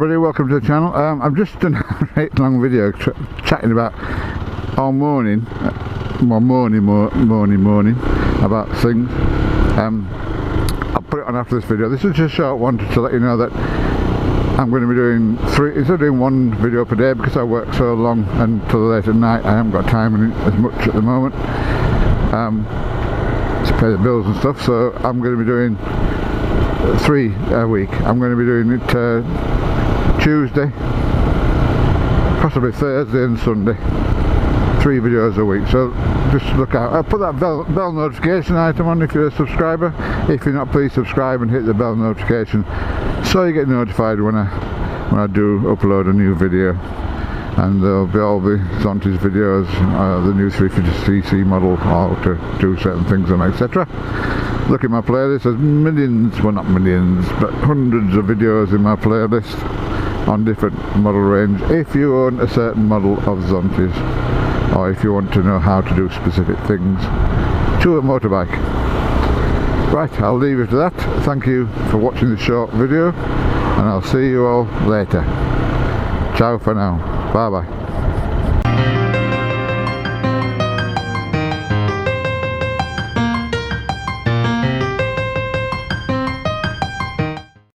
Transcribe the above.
everybody, welcome to the channel. I've just done a right long video chatting about all morning about things. I'll put it on after this video. This is just a short one to let you know that I'm going to be doing instead of doing one video per day, because I work so long until late at night. I haven't got time as much at the moment to pay the bills and stuff, so I'm going to be doing 3 a week. I'm going to be doing it Tuesday, possibly Thursday and Sunday. 3 videos a week, so just look out. I'll put that bell notification item on if you're a subscriber. If you're not, please subscribe and hit the bell notification so you get notified when I do upload a new video. And there'll be all the Zontes videos, the new 350cc model, how to do certain things and etc. Look at my playlist. There's millions, well not millions, but hundreds of videos in my playlist on different model range. If you own a certain model of Zontes, or if you want to know how to do specific things to a motorbike. Right, I'll leave it to that. Thank you for watching this short video, and I'll see you all later. Ciao for now. Bye bye.